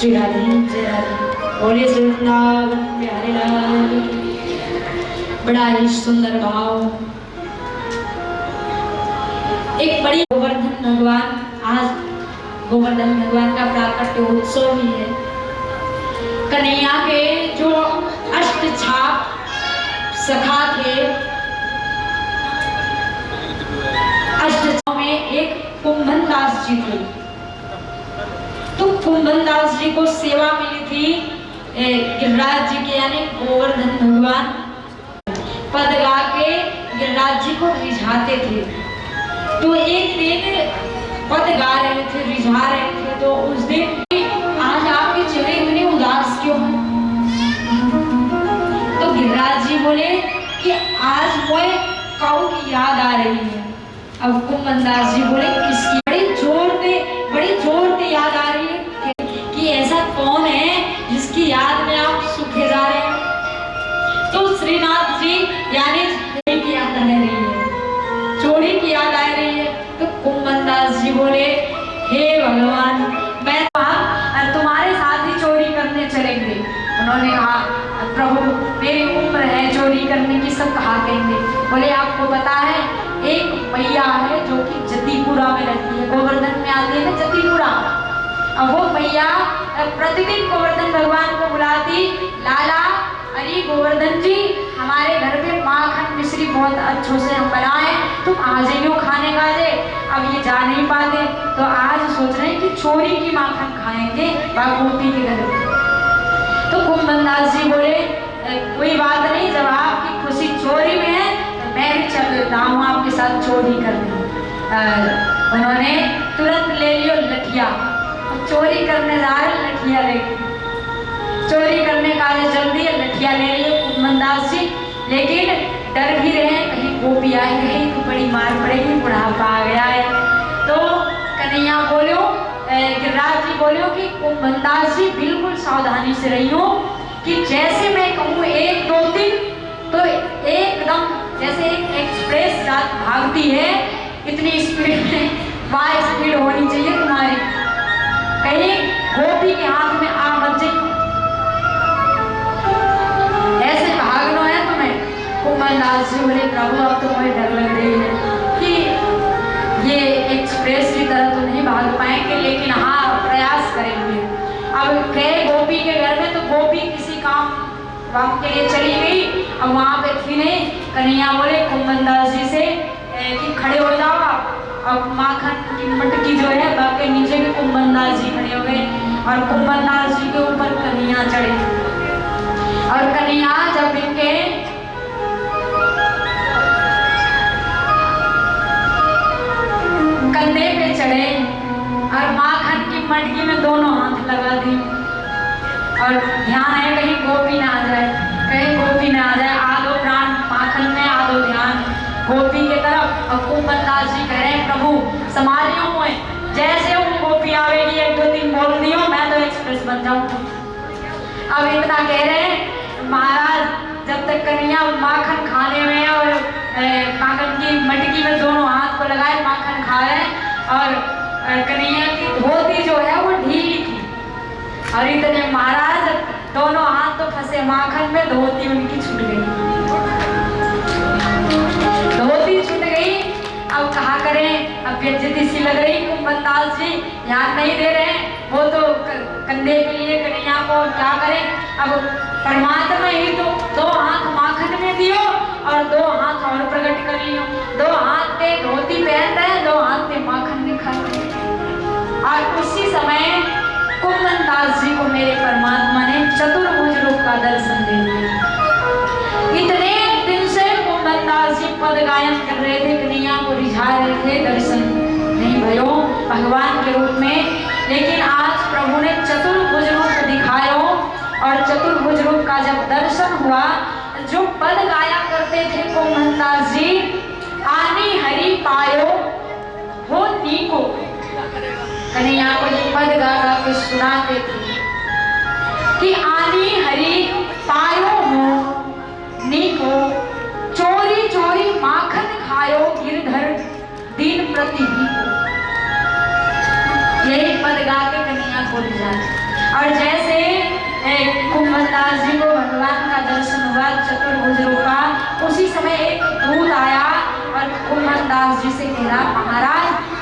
श्री राधे जय राधे बोले श्री वृंदावन प्यारे लाल। बड़ा ही सुंदर भाव। एक बड़ी गोवर्धन भगवान, आज गोवर्धन भगवान का प्राकट्य उत्सव ही है। कन्हैया के जो अष्ट छाप सखा थे, अष्ट छाप में एक कुंभन दास जी थे। तो कुंभन दास जी को सेवा मिली थी गिरिराज जी के, यानी गोवर्धन भगवान पद गा के गिरिराज जी को रिझाते थे। तो एक दिन पद गा रहे थे, रिझा रहे थे, तो उस दिन आज आपके चेहरे इतने उदास क्यों हैं? तो गिरिराज जी बोले कि आज मुझे काऊ की याद आ रही है। अब कुंभन दास जी बोले किसकी? बड़ी जोर से याद आ रही है कि ऐसा कौन है जिसकी याद में आप सूखे जा रहे हैं? तो श्रीनाथ जी यानी चोरी की याद आ रही है, चोरी की याद आ रही है। तो कुंभन दास जी बोले हे भगवान, मैं तुम्हारे साथ ही चोरी करने चलेंगे। उन्होंने कहा प्रभु मेरी उम्र है चोरी करने की, सब कहा कहेंगे। बोले आपको पता है एक मैया है जो कि जतीपुरा में रहती है, गोवर्धन में आती है ना जतीपुरा। अब वो मैया प्रतिदिन गोवर्धन भगवान को बुलाती, लाला अरे गोवर्धन जी हमारे घर पे माखन मिश्री बहुत अच्छों से हम बनाए, तुम आ जाइयो खाने का जे। अब ये जा नहीं पाते तो आज सोच रहे हैं कि चोरी की माखन खाएंगे बागोपी के घर पे। तो कुंभन दास जी बोले कोई बात नहीं, जब आपकी खुशी चोरी में है तो मैं भी चल देता हूँ आपके साथ चोरी करने। उन्होंने तुरंत ले लियो लठिया, चोरी करने जा रहे लठिया लेके, चोरी करने का जल्दी लठिया ले लियो कुंभन दास जी। लेकिन डर भी रहे कहीं गोपी आए, कहीं तो बड़ी मार पड़ेगी, बुढ़ापा आ गया है। तो कन्हैया बोलो, गिरिराज जी बोलो कि कुंभन दास जी बिल्कुल सावधानी से रहियो कि जैसे मैं कहूँ 1 2 3 तो एकदम जैसे एक एक्सप्रेस भागती है इतनी स्पीड में वहाँ स्पीड होनी चाहिए तुम्हारी, कहीं गोपी के हाथ में आ मत जाए, ऐसे भागना है तुम्हें। कुंभन दास जी बोले प्रभु अब तो मुझे डर लग रही है कि ये एक्सप्रेस की तरह तो नहीं भाग पाएंगे, लेकिन हाँ प्रयास करेंगे। अब गए गोपी के घर में तो गोपी किसी काम के लिए चली गई, अब वहाँ पे थी नहीं। कन्हैया बोले कुंभन दास जी से कि खड़े हो जाओ आप। अब माखन की मटकी जो है बाकी नीचे के कुंभन दास जी खड़े हो गए और कुंभन दास जी के ऊपर कन्हैया चढ़े। और कन्हैया जब इनके कंधे पे चढ़े और माखन की मटकी में दोनों हाथ लगा दी और ध्यान है कहीं गोपी ना आ जाए, कहीं गोपी ना आ जाए, आधो प्राण माखन में आधो ध्यान गोपी के तरफ। अब कुंभन दास जी कह रहे हैं प्रभु संभालियो हुए, जैसे वो गोपी आवेगी 1 2 3 बोल दियो मैं तो एक्सप्रेस बन जाऊंगा। अब इतना कह रहे हैं महाराज जब तक कन्हैया माखन खाने में और माखन की मटकी में दोनों हाथ को लगाए माखन खा रहे और कन्हैया की धोती जो है वो ढीली थी और इतने महाराज दोनों हाथ तो फंसे माखन में, धोती उनकी छूट गई, धोती छूट गई। अब कहा करें, अब बेइज्जती सी लग रही। कुंभन दास जी ध्यान नहीं दे रहे हैं, वो तो कंधे के लिए कन्हैया को क्या करें। अब परमात्मा ही तो 2 हाथ माखन में दियो और 2 हाथ और प्रकट कर लियो, 2 हाथ पे धोती पहन रहे, 2 हाथ पे माखन दिखा रहे। और उसी समय कुंभन दास जी को मेरे परमात्मा ने चतुर्भुज रूप का दर्शन दे दिया। इतने दिन से कुंभन दास जी पद गायन कर रहे थे, कन्हैया को रिझा रहे थे, दर्शन नहीं भयो भगवान के रूप में। लेकिन आज प्रभु ने चतुर्भुज रूप दिखायो और चतुर्भुज रूप का जब दर्शन हुआ, जो पद गाया करते थे कुंभन दास जी, आनी हरि पायो हो नीको, कन्हैया को ये पद गा गा के सुनाते थे कि आनी हरि पायो हो नीको, चोरी चोरी माखन खायो गिरधर दिन प्रति ही को। यही पद गा के कन्हैया को ले जाते। और जैसे कुंभनदास जी को भगवान का दर्शन हुआ चतुर्भुज रूपा, उसी समय एक दूत आया और कुंभनदास जी से कहा, महाराज